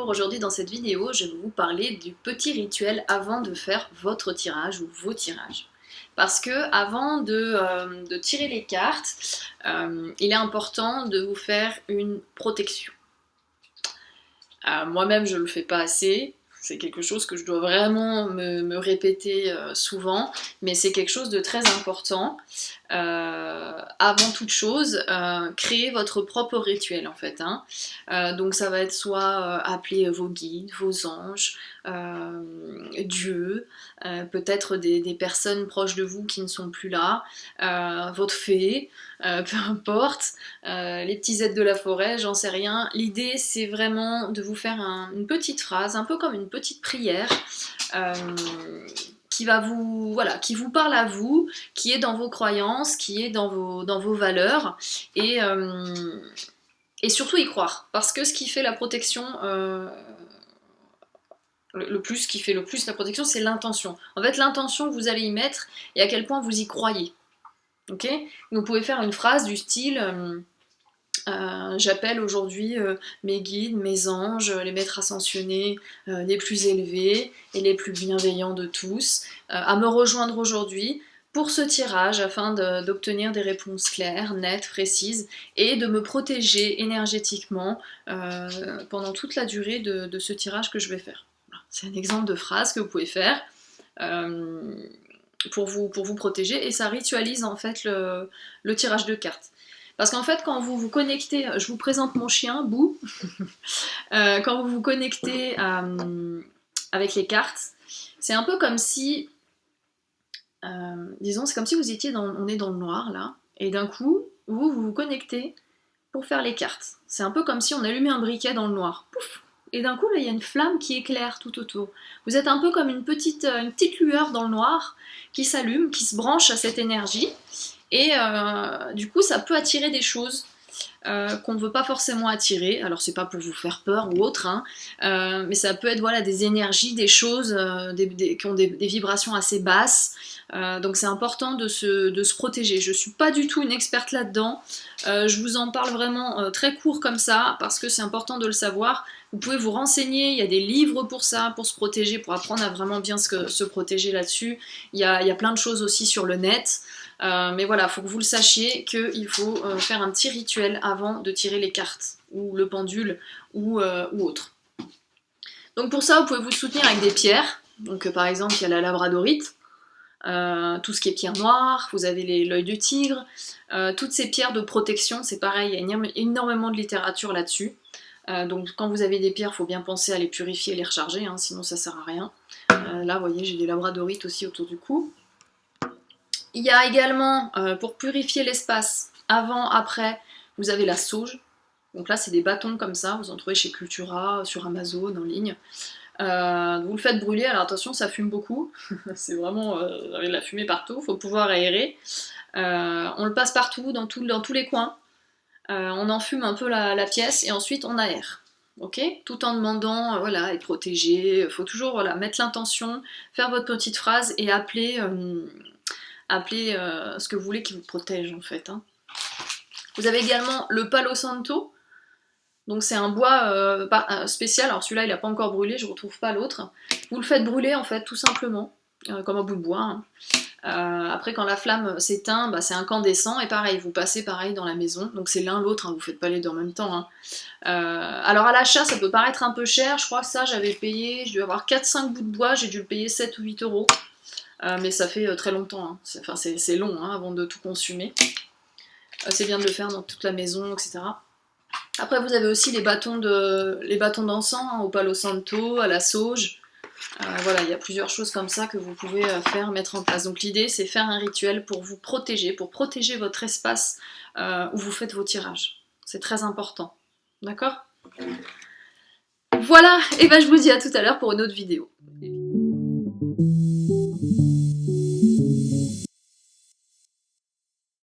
aujourd'hui dans cette vidéo, je vais vous parler du petit rituel avant de faire votre tirage ou vos tirages. Parce que avant de tirer les cartes, il est important de vous faire une protection. Moi-même, je ne le fais pas assez. C'est quelque chose que je dois vraiment me répéter souvent, mais c'est quelque chose de très important. Avant toute chose, créez votre propre rituel en fait. Donc ça va être soit appeler vos guides, vos anges, Dieu, peut-être des personnes proches de vous qui ne sont plus là, votre fée, peu importe, les petits êtres de la forêt, j'en sais rien. L'idée c'est vraiment de vous faire une petite phrase, un peu comme une petite prière, qui va vous, voilà, qui vous parle à vous, qui est dans vos croyances, qui est dans vos valeurs, et surtout y croire, parce que ce qui fait la protection, ce qui fait le plus la protection, c'est l'intention. En fait, l'intention que vous allez y mettre et à quel point vous y croyez. Ok ? Vous pouvez faire une phrase du style j'appelle aujourd'hui mes guides, mes anges, les maîtres ascensionnés les plus élevés et les plus bienveillants de tous, à me rejoindre aujourd'hui pour ce tirage afin d'obtenir des réponses claires, nettes, précises et de me protéger énergétiquement pendant toute la durée de ce tirage que je vais faire. Voilà. C'est un exemple de phrase que vous pouvez faire pour vous protéger, et ça ritualise en fait le tirage de cartes. Parce qu'en fait, quand vous vous connectez, je vous présente mon chien, Bou, quand vous vous connectez avec les cartes, c'est un peu comme si, disons, c'est comme si vous étiez on est dans le noir là, et d'un coup, vous vous connectez pour faire les cartes. C'est un peu comme si on allumait un briquet dans le noir, pouf, et d'un coup là, il y a une flamme qui éclaire tout autour. Vous êtes un peu comme une petite lueur dans le noir qui s'allume, qui se branche à cette énergie. Et du coup, ça peut attirer des choses qu'on ne veut pas forcément attirer. Alors, c'est pas pour vous faire peur ou autre, mais ça peut être voilà, des énergies, des choses qui ont des vibrations assez basses. Donc, c'est important de se protéger. Je suis pas du tout une experte là-dedans. Je vous en parle vraiment très court comme ça, parce que c'est important de le savoir. Vous pouvez vous renseigner, il y a des livres pour ça, pour se protéger, pour apprendre à vraiment bien se protéger là-dessus. Il y a plein de choses aussi sur le net. Mais voilà, il faut que vous le sachiez qu'il faut faire un petit rituel avant de tirer les cartes, ou le pendule, ou autre. Donc pour ça, vous pouvez vous soutenir avec des pierres. Donc par exemple, il y a la labradorite, tout ce qui est pierre noire, vous avez l'œil du tigre, toutes ces pierres de protection, c'est pareil, il y a énormément de littérature là-dessus. Donc quand vous avez des pierres, il faut bien penser à les purifier et les recharger, sinon ça sert à rien. Là, vous voyez, j'ai des labradorites aussi autour du cou. Il y a également, pour purifier l'espace, avant, après, vous avez la sauge. Donc là, c'est des bâtons comme ça, vous en trouvez chez Cultura, sur Amazon, en ligne. Vous le faites brûler, alors attention, ça fume beaucoup. C'est vraiment avec la fumée partout, il faut pouvoir aérer. On le passe partout, dans tous les coins. On enfume un peu la pièce et ensuite on aère. Ok, tout en demandant, voilà, être protégé. Il faut toujours mettre l'intention, faire votre petite phrase et appeler ce que vous voulez qui vous protège en fait. Vous avez également le Palo Santo, donc c'est un bois spécial, alors celui-là il n'a pas encore brûlé, je ne retrouve pas l'autre. Vous le faites brûler en fait tout simplement, comme un bout de bois. Après quand la flamme s'éteint, c'est incandescent, et pareil, vous passez pareil dans la maison, donc c'est l'un l'autre, vous ne faites pas les deux en même temps. Alors à l'achat ça peut paraître un peu cher, je crois que ça j'avais payé, je dû avoir 4-5 bouts de bois, j'ai dû le payer 7 ou 8 euros. Mais ça fait très longtemps, c'est long avant de tout consumer. C'est bien de le faire dans toute la maison, etc. Après vous avez aussi les bâtons d'encens, au Palo Santo, à la sauge. Voilà, il y a plusieurs choses comme ça que vous pouvez mettre en place. Donc l'idée c'est faire un rituel pour vous protéger, pour protéger votre espace où vous faites vos tirages. C'est très important. D'accord ? Voilà, et je vous dis à tout à l'heure pour une autre vidéo.